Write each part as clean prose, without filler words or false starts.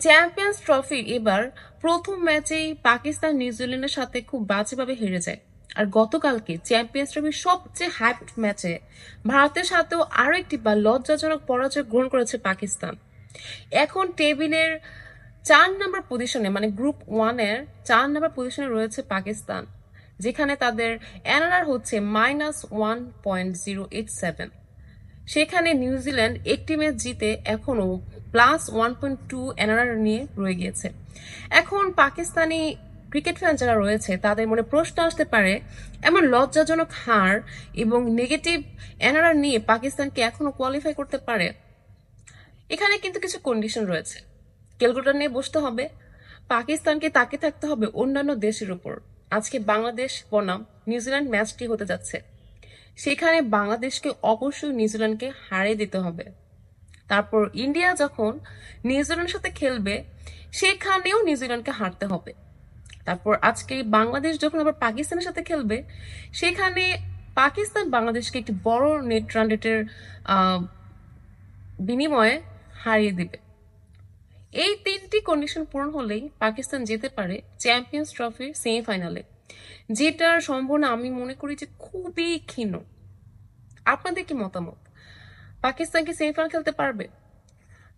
Champions trophy এবার প্রথম ম্যাচেই পাকিস্তান নিউজিল্যান্ডের সাথে খুব বাজেভাবে হেরে যায়। আর গতকালকে চ্যাম্পিয়ন্স ট্রফির সবচেয়ে হাইপড ম্যাচে ভারতের সাথেও আরো একটি বা লজ্জাজনক পরাজয় গ্রহণ করেছে পাকিস্তান। এখন টেবিলের 4 নম্বর পজিশনে, মানে গ্রুপ 1-এর 4 নম্বর পজিশনে রয়েছে পাকিস্তান, যেখানে তাদের এনআরআর হচ্ছে -1.087। সেখানে নিউজিল্যান্ড একটি ম্যাচ জিতে এখনো +1.2 এনআরআর নিয়ে রয়ে গিয়েছে। এখন পাকিস্তানি ক্রিকেট ফ্যান যারা রয়েছে তাদের মনে প্রশ্ন আসতে পারে, এমন লজ্জাজনক হার এবং নেগেটিভ এনআরআর নিয়ে পাকিস্তানকে এখনো কোয়ালিফাই করতে পারে? এখানে কিন্তু কিছু কন্ডিশন রয়েছে। ক্যালকুলেটর নিয়ে বসতে হবে, পাকিস্তানকে তাকিয়ে থাকতে হবে অন্যান্য দেশের উপর। আজকে বাংলাদেশ বনাম নিউজিল্যান্ড ম্যাচটি হতে যাচ্ছে, সেখানে বাংলাদেশকে অবশ্যই নিউজিল্যান্ডকে হারিয়ে দিতে হবে। তারপর ইন্ডিয়া যখন নিউজিল্যান্ডের সাথে খেলবে, সেখানেও নিউজিল্যান্ডকে হারতে হবে। তারপর আজকে বাংলাদেশ যখন আবার পাকিস্তানের সাথে খেলবে, সেখানে পাকিস্তান বাংলাদেশকে একটি বড় নেট রান রেটের বিনিময়ে হারিয়ে দিবে। এই 3টি কন্ডিশন পূরণ হলেই পাকিস্তান যেতে পারে চ্যাম্পিয়ন্স ট্রফির সেমিফাইনালে, যেটার সম্ভাবনা আমি মনে করি যে খুবই ক্ষীণ। আপনাদের কি মতামত? পাকিস্তান কি সেমিফাইনাল খেলতে পারবে?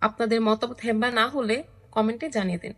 আপনাদের মতামত হ্যাঁ বা না হলে কমেন্টে জানিয়ে দিন।